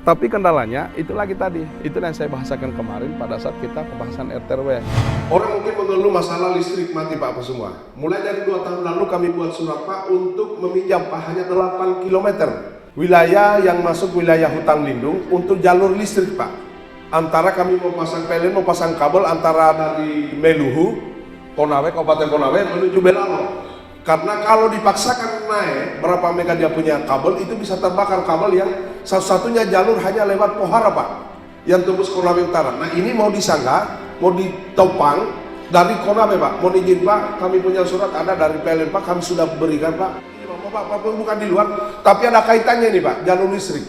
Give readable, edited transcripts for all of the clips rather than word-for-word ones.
Tapi kendalanya itu lagi tadi, itu yang saya bahasakan kemarin pada saat kita pembahasan RT/RW. Orang mungkin mengeluh masalah listrik mati Pak apa semua. Mulai dari 2 tahun lalu kami buat surat Pak untuk meminjam Pak hanya 8 km wilayah yang masuk wilayah hutan lindung untuk jalur listrik Pak. Antara kami mau pasang PLN, mau pasang kabel antara dari Meluhu, Konawe, Kabupaten Konawe menuju Belalo. Karena kalau dipaksakan naik berapa mega dia punya kabel, itu bisa terbakar kabel yang satu-satunya jalur hanya lewat Pohara Pak, yang tembus Konawe Utara. Nah ini mau disangga, mau ditopang dari Konawe Pak, mau izin Pak, kami punya surat ada dari PLN Pak, kami sudah berikan Pak. Pak, bukan di luar, tapi ada kaitannya nih Pak, jalur listrik.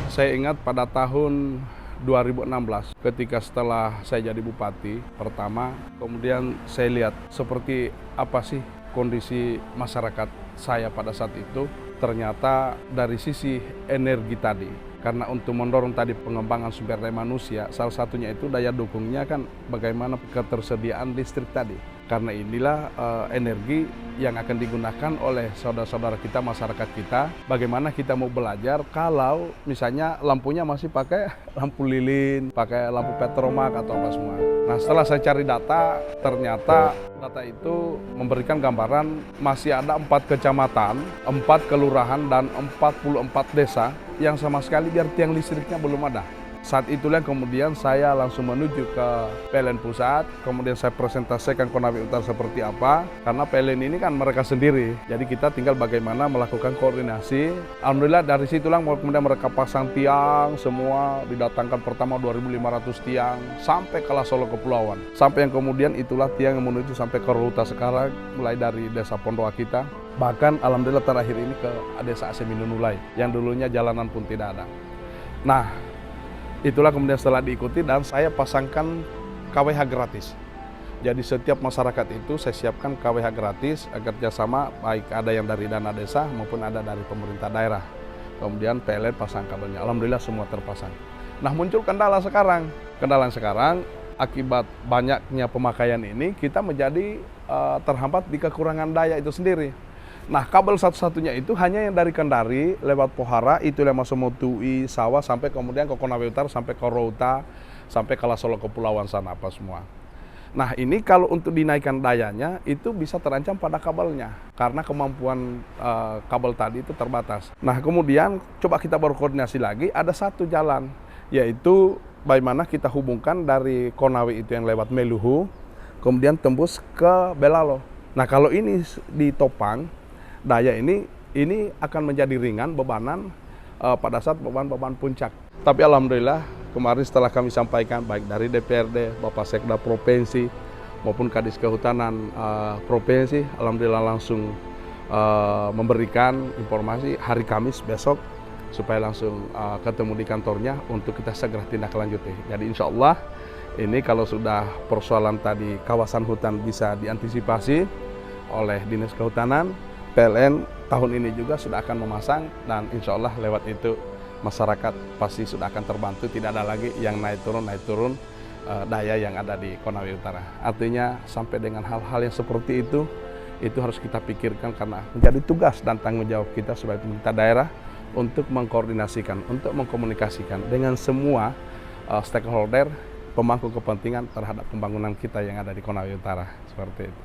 Saya ingat pada tahun 2016 ketika setelah saya jadi bupati pertama, kemudian saya lihat seperti apa sih kondisi masyarakat saya pada saat itu. Ternyata dari sisi energi tadi, karena untuk mendorong tadi pengembangan sumber daya manusia, salah satunya itu daya dukungnya kan bagaimana ketersediaan listrik tadi. Karena inilah energi yang akan digunakan oleh saudara-saudara kita, masyarakat kita. Bagaimana kita mau belajar kalau misalnya lampunya masih pakai lampu lilin, pakai lampu petromak atau apa semua. Nah setelah saya cari data, ternyata data itu memberikan gambaran masih ada 4 kecamatan, 4 kelurahan, dan 44 desa yang sama sekali tiang listriknya belum ada. Saat itulah kemudian saya langsung menuju ke PLN Pusat, kemudian saya presentasikan Konawe Utara seperti apa, karena PLN ini kan mereka sendiri, jadi kita tinggal bagaimana melakukan koordinasi. Alhamdulillah dari situlah kemudian mereka pasang tiang, semua didatangkan pertama 2.500 tiang, sampai ke Solo Kepulauan. Sampai yang kemudian itulah tiang yang menuju sampai ke Ruta sekarang, mulai dari desa Pondoa kita. Bahkan alhamdulillah terakhir ini ke desa Aseminunulai, yang dulunya jalanan pun tidak ada. Nah, itulah kemudian setelah diikuti dan saya pasangkan KWH gratis. Jadi setiap masyarakat itu saya siapkan KWH gratis agar kerjasama, baik ada yang dari dana desa maupun ada dari pemerintah daerah. Kemudian PLN pasang kabelnya, alhamdulillah semua terpasang. Nah muncul kendala sekarang. Kendala sekarang akibat banyaknya pemakaian ini kita menjadi terhambat di kekurangan daya itu sendiri. Nah kabel satu-satunya itu hanya yang dari Kendari lewat Pohara, itu yang masuk Motui, Sawah, sampai kemudian ke Konawe Utara, sampai ke Rota, sampai ke Solo Kepulauan sana apa semua. Nah ini kalau untuk dinaikkan dayanya itu bisa terancam pada kabelnya, karena kemampuan kabel tadi itu terbatas. Nah kemudian coba kita berkoordinasi lagi, ada satu jalan, yaitu bagaimana kita hubungkan dari Konawe itu yang lewat Meluhu, kemudian tembus ke Belalo. Nah kalau ini ditopang, daya ini akan menjadi ringan bebanan pada saat beban-beban puncak. Tapi alhamdulillah kemarin setelah kami sampaikan baik dari DPRD, Bapak Sekda Provinsi maupun Kadis Kehutanan Provinsi, alhamdulillah langsung memberikan informasi hari Kamis besok supaya langsung ketemu di kantornya untuk kita segera tindak lanjuti. Jadi insya Allah ini kalau sudah persoalan tadi kawasan hutan bisa diantisipasi oleh Dinas Kehutanan, PLN tahun ini juga sudah akan memasang, dan insya Allah lewat itu masyarakat pasti sudah akan terbantu, tidak ada lagi yang naik turun daya yang ada di Konawe Utara. Artinya sampai dengan hal-hal yang seperti itu harus kita pikirkan karena menjadi tugas dan tanggung jawab kita sebagai pemerintah daerah untuk mengkoordinasikan, untuk mengkomunikasikan dengan semua stakeholder, pemangku kepentingan terhadap pembangunan kita yang ada di Konawe Utara, seperti itu.